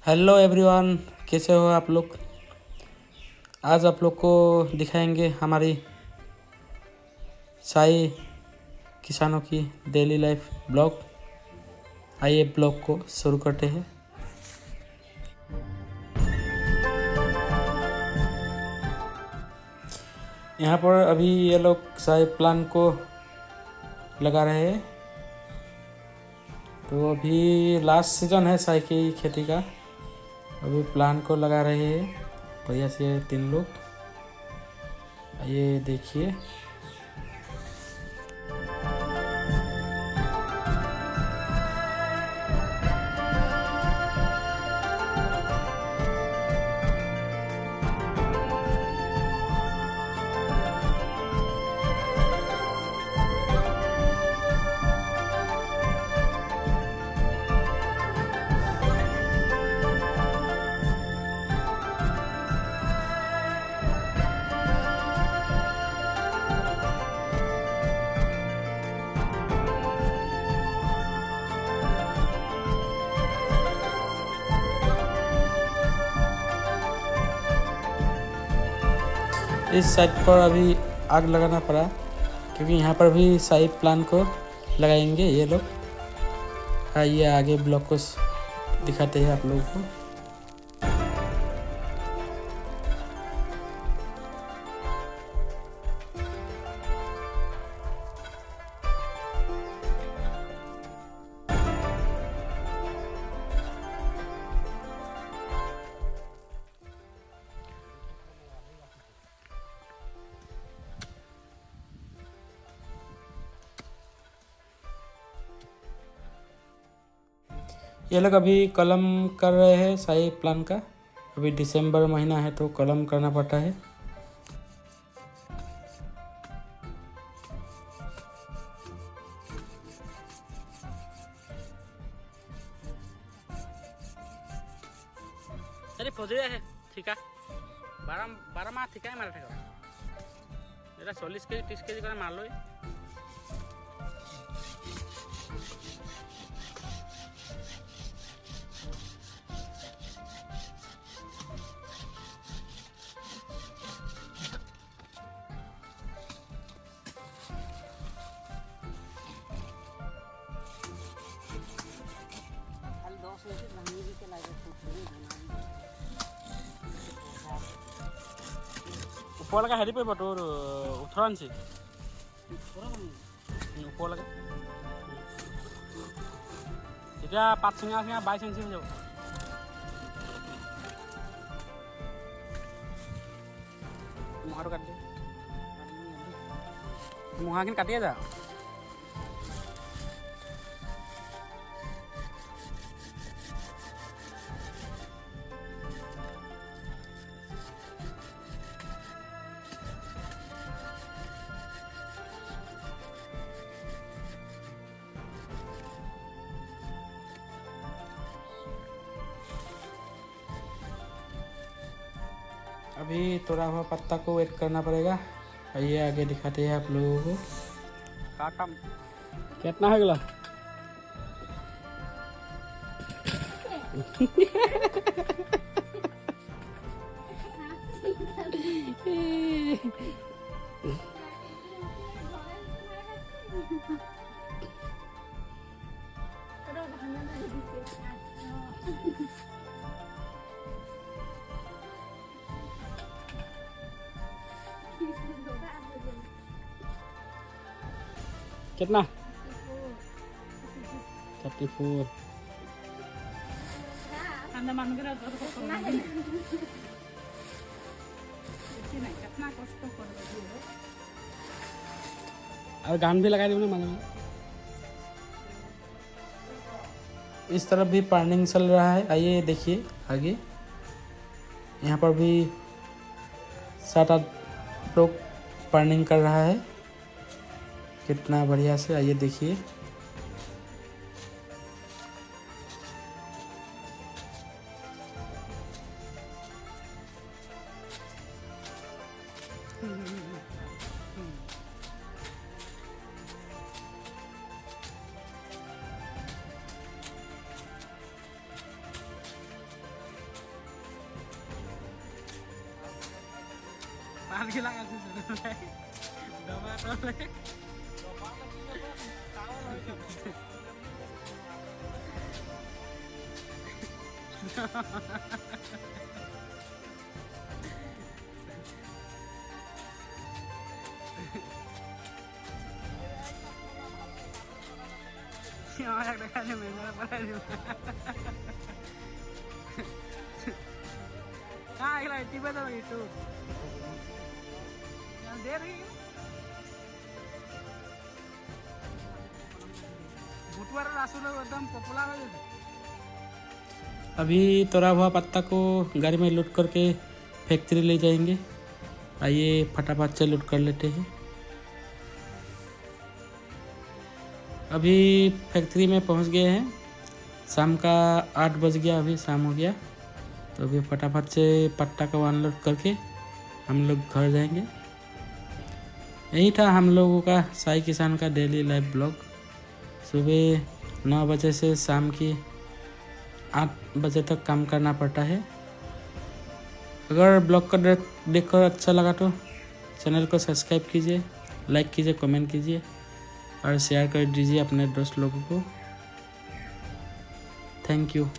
Hello everyone, कैसे हो आप लोग। आज आप लोग को दिखाएंगे हमारी साई किसानों की डेली लाइफ ब्लॉग। आइए ब्लॉग को शुरू करते हैं। यहाँ पर अभी ये लोग साई प्लांट को लगा रहे हैं। तो अभी लास्ट सीजन है साई की खेती का। अभी प्लांट को लगा रहे हैं बढ़िया से 3 लोग। आइए देखिए। इस साइड पर अभी आग लगाना पड़ा क्योंकि यहाँ पर भी साई प्लांट को लगाएंगे ये लोग। आइए आगे ब्लॉग को दिखाते हैं आप लोगों को। ये लोग अभी कलम कर रहे हैं साई प्लांट का। अभी दिसंबर महीना है तो कलम करना पड़ता है। अरे फौजिया है ठीक है। 12 माह ठीक है मारा था। 40 केजी 30 केजी कर मार लो। ওপৰলৈকে হেৰি পৰিব তোৰ 18 ইঞ্চি ওপৰলৈকে। এতিয়া পাত চিঙা 22 ইঞ্চি হৈ যাব। মুহাটো কাটি দিয়ে। মুহাখিনি কাটিয়ে যা। अभी तोड़ा हुआ पत्ता को वेट करना पड़ेगा। आइए आगे दिखाते हैं आप लोगों को। कितना है गला? कितना? 34। और गान भी लगा दी मालूम है। इस तरफ भी पार्निंग चल रहा है। आइए देखिए आगे। यहाँ पर भी 7-8 लोग पार्निंग कर रहा है। कितना बढ़िया से। आइए देखिए। अभी तोड़ा हुआ पत्ता को गाड़ी में लोड करके फैक्ट्री ले जाएंगे। आइए फटाफट से लोड कर लेते हैं। अभी फैक्ट्री में पहुंच गए हैं। शाम का 8 बज गया, अभी शाम हो गया। तो अभी फटाफट से पत्ता को अनलोड करके हम लोग घर जाएंगे। यही था हम लोगों का साई किसान का डेली लाइव ब्लॉग। सुबह 9 बजे से शाम की 8 बजे तक काम करना पड़ता है। अगर ब्लॉग को देखकर अच्छा लगा तो चैनल को सब्सक्राइब कीजिए, लाइक कीजिए, कमेंट कीजिए और शेयर कर दीजिए अपने दोस्त लोगों को। Thank you.